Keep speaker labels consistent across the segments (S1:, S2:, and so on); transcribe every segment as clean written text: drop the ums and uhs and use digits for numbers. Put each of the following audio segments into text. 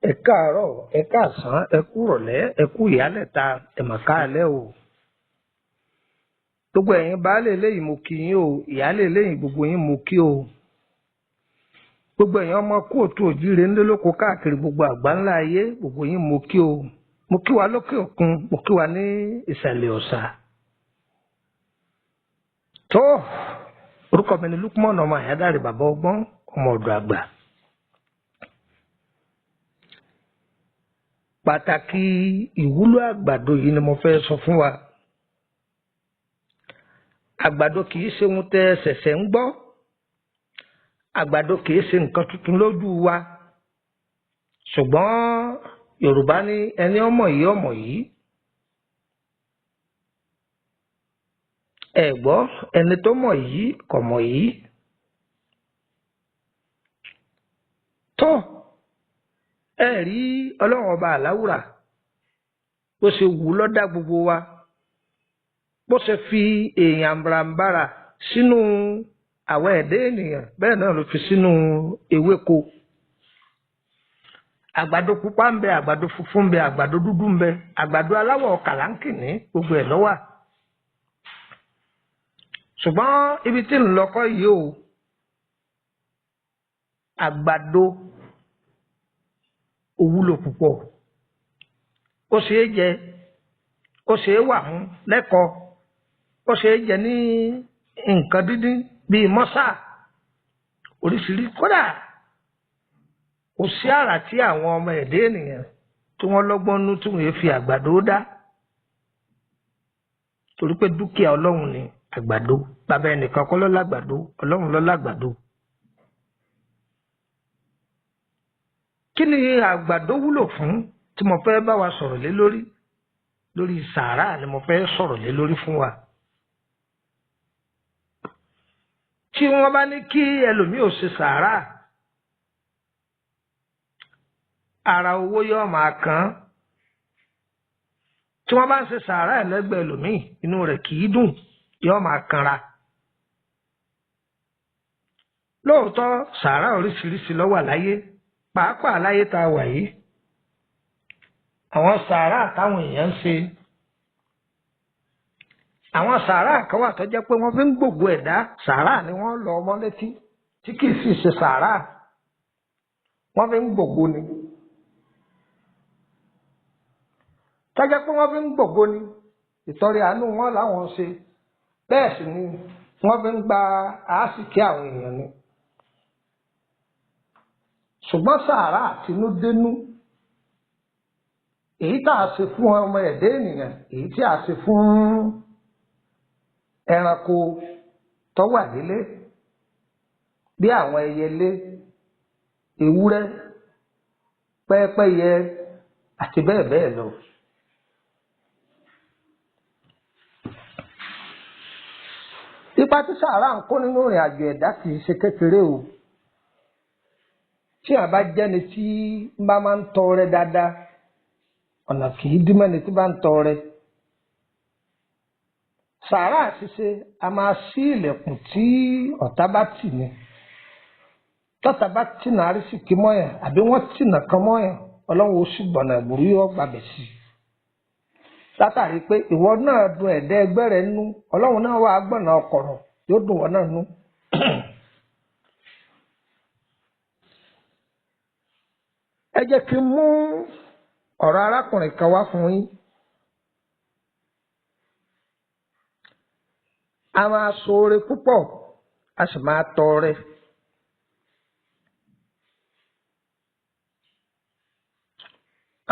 S1: Ẹ káàárọ̀, ẹ káàsán, ẹ kú ìrọ̀lẹ́, ẹ kú ìyálẹ̀ta, ẹ mà káalẹ́ o. Gbogbo ẹ̀yin baálé eléyìí mo kí yín o, ìyálé eléyìí gbogbo yín mo kí o. Gbogbo ẹ̀yin ọmọ kóòtù òjíire ńlẹ́ lóko káàkiri gbogbo àgbáńlá ayé gbogbo yín mo kí o. Mo kí wa lókè òkun, mo kí wa ní ìsàlẹ̀ ọ̀sà. Tó orúkọ mi ni Lukman ọmọ Àyádáre bàbá ọgbọ́n ọmọ ọ̀dọ̀ àgbà. Pàtàkì ìwúlò àgbàdo yìí ni mo fẹ́ sọ fún wa. Àgbàdo kìí ṣe ohun tẹ́ ṣẹ̀ṣẹ̀ ń gbọ́. Àgbàdo kìí ṣe nǹkan tuntun lójú wa. Ṣùgbọ́n Yorùbá ní ẹni ọmọ yìí ọmọ yìí. Ẹ gbọ́ ẹni tó mọ̀ yìí kò mọ̀ yìí. Tó ẹ rí Ọlọ́run ọba àláwùrà bó ṣe wù ú lọ́dá gbogbo wa. Bó ṣe fi èèyàn àràǹbarà sínú àwọn ẹ̀dá ènìyàn bẹ́ẹ̀ náà ló fi sínú ewéko. Àgbàdo pupa ń bẹ, àgbàdo funfun ń bẹ, àgbàdo dúdú ń bẹ, àgbàdo aláwọ̀ kàláńkìní gbogbo ẹ̀ ló wà. Ṣùgbọ́n ibi tí ń lọ kọ́ yìí o, àgbàdo ó wúlò púpọ̀. Ó ṣe é jẹ, ó ṣe é wà mú lẹ́kọ̀ọ́, ó ṣe é jẹ ní nǹkan dídín bíi mọ́sà oríṣiríṣi. Kódà kò sí àrà tí àwọn ọmọ ẹ̀dá ènìyàn tí wọ́n lọ́gbọ́n nú tí wọ́n fi àgbàdo dá. Torí pé dúkìá Ọlọ́run ni àgbàdo. Bàbá ẹnìkan kọ́ ló lágbàdo, Ọlọ́run ló lágbàdo. Kí ni àgbàdo wúlò fún tí mo fẹ́ bá wa sọ̀rọ̀ lé lórí? Lórí sàárà ni mo fẹ́ sọ̀rọ̀ lé lórí fún wa. Tí wọ́n bá ní kí ẹlòmíì ò ṣe sàárà, ara owó yóò máa kàn. Tí wọ́n bá ń ṣe sàárà ẹlẹ́gbẹ̀ẹ́ ẹlòmíì, inú rẹ̀ kì í dùn, yóò máa kanra. Lóòótọ́ sàárà oríṣiríṣi ló wà láyé, pàápàá láyé tá a wà yìí. Àwọn sàárà táwọn èèyàn ń ṣe, àwọn sàárà kan wà tó jẹ́ pé wọ́n fi ń gbògbó ẹ̀dá. Sàárà ni wọ́n lọ ọmọ létí tí kì í sì ṣe sàárà, wọ́n fi ń gbògbó ni. Tó jẹ́ pé wọ́n fi ń gbògbó ni, ìtọrẹ àánú wọn làwọn ṣe, bẹ́ẹ̀ sì ni wọ́n fi ń gba àásìkí àwọn èèyàn ni. Ṣùgbọ́n sàárà àtinúdénú, èyí tá a ṣe fún ọmọ ẹ̀dá ènìyàn, èyí tí a ṣe fún ẹranko tó wà nílé bí àwọn ẹyẹlé, ewúrẹ́, pẹ́pẹ́yẹ àti bẹ́ẹ̀ bẹ́ẹ̀ lọ. Ipa tí sàárà ń kó nínú ìrìn àjò ẹ̀dá kì í ṣe kékeré o. Tí a bá jẹ́ni tí bá máa ń tọrẹ dáadáa, ọ̀nà kì í dí mẹ́ni tí bá ń tọrẹ. Sàárà ṣíṣe a máa ṣí ilẹ̀kùn tí ọ̀tá bá tì ní. Tọ́tá bá tìnà àrísìkí mọ́yàn àbí wọ́n tìnà kan mọ́yàn, Ọlọ́run ó sì gbọ̀nà ìbúrú yóò gbàbẹ̀ sí. Látàrí pé ìwọ náà dùn ẹ̀dá ẹgbẹ́ rẹ nú, Ọlọ́run náà wà gbọ̀nà ọkọ̀rọ̀ yóò dùn wọ́n náà nú. Ẹ jẹ́ kí n mú ọ̀rọ̀ arákùnrin kan wá fún yín. A máa ṣoore púpọ̀, a sì máa tọrẹ.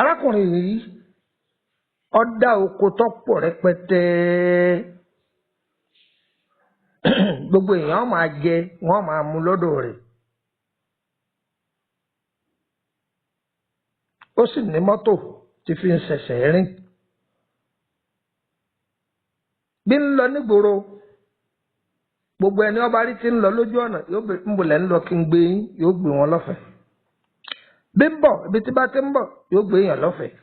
S1: arákùnrin yìí ó dá oko tó pọ̀ rẹpẹtẹ gbogbo èèyàn máa jẹ wọ́n máa mu lọ́dọ̀ rẹ̀ ó sì ní mọ́tò tí fi ń ṣẹ̀ṣẹ̀ rìn bí ń lọ nígboro gbogbo ẹni ọba rí tí ń lọ lójú ọ̀nà yóò bẹ ń bolẹ̀ ń lọ kí n gbé yín yóò gbé wọn lọ́fẹ̀ẹ́ bí ń bọ̀ ibi tí bá ti ń bọ̀ yóò gbé yàn lọ́fẹ̀ẹ́.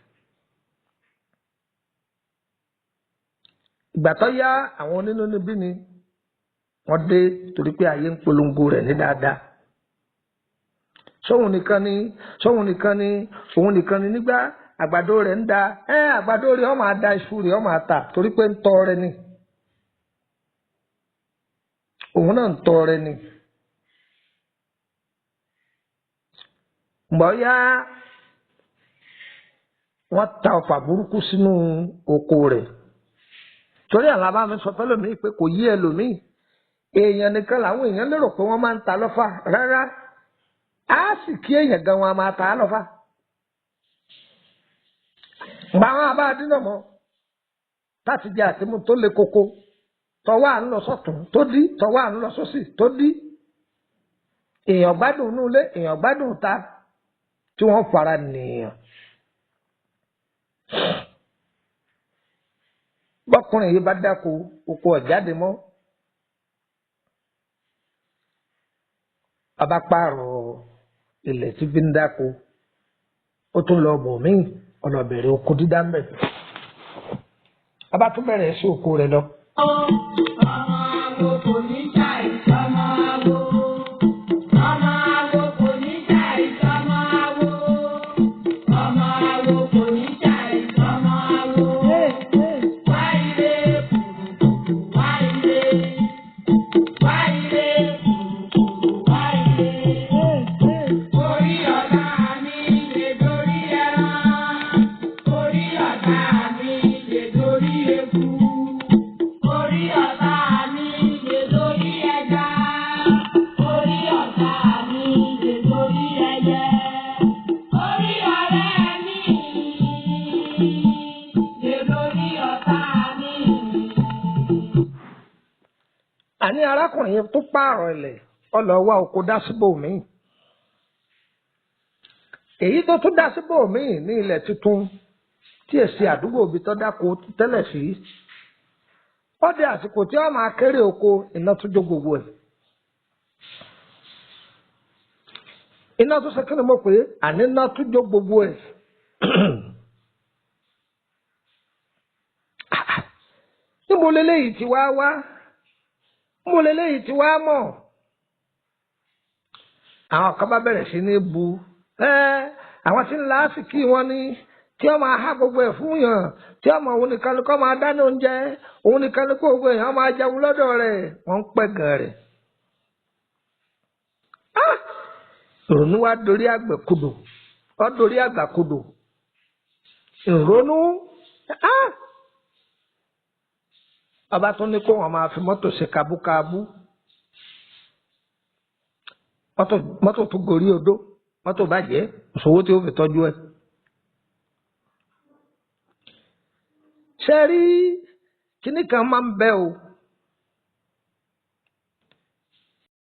S1: ìgbà tó yá àwọn onínúnibí ni wọ́n dé torí pé ayé ń polongo rẹ̀ ní dáadáa sóhun nìkan ni nígbà àgbàdo rẹ̀ ń da àgbàdo rẹ̀ ó máa da iṣu rẹ̀ ó máa tà torí pé ń tọ́ rẹ̀ ni òun náà ń tọ́ rẹ̀ ni. Mbọ̀yá wọ́n ta ọ̀fà burúkú sínú oko rẹ̀ torí àlàbà mi sọ fẹ́lòmíì pé kò yí ẹlòmíì èèyàn nìkan làwọn èèyàn lérò pé wọ́n máa ń ta lọ́fà rárá á sì kí èèyàn gan wọn máa ta á lọ́fà. Gbà wọn abá dínà mọ́ láti jẹ àtìmú tó le koko tọwọ́ à ń lọ sọ́tún tó dí tọwọ́ à ń lọ sósì tó dí èèyàn gbádùn inú ilé èèyàn gbádùn ta tí wọ́n fara nìyàn. Bọ́kùnrin yìí bá dáko oko ọ̀jáde mọ́ ọba pààrọ̀ ilẹ̀ tí fi ń dáko ó tún lọ bọ̀ míì ọ̀nà bẹ̀rẹ̀ oko dídá ń bẹ̀. Ọba tún bẹ̀rẹ̀ sí oko rẹ̀ lọ. Àní arákùnrin yẹn tó pààrọ̀ ilẹ̀ ọlọ́wà oko dá síbò míì èyí tó tún dá síbò míì ní ilẹ̀ tuntun tí èsì àdúgbò ibi tó dáko tẹ́lẹ̀ sí ó di àsìkò tí wọ́n máa kéré oko iná tún jó gbogbo ẹ̀ iná tún ṣe kí ni mo pè é àní iná tún jó gbogbo ẹ̀ níbo leléyìí ti wá mo lélẹ́yìí tí wàá mọ̀ àwọn kan bá bẹ̀rẹ̀ sí ní bu àwọn tí ń la àsìkí wọn ni tí wọ́n máa há gbogbo ẹ̀ fún yàn tí wọ́n mọ̀ òun nìkan ni kó máa dáná oúnjẹ òun nìkan ni kó gbogbo èèyàn máa jẹun lọ́dọ̀ rẹ̀ wọ́n ń pẹ́ gan rẹ̀. ìrònú wa dorí àgbàkodò ìrònú ọba tún ní kó wọn máa fi mọ́tò ṣe kabúkabú mọ́tò tún gorí odó mọ́tò bàjẹ́ ìṣòwò tí ó fi tọ́jú ẹ̀. ṣe rí kíní kan máa ń bẹ o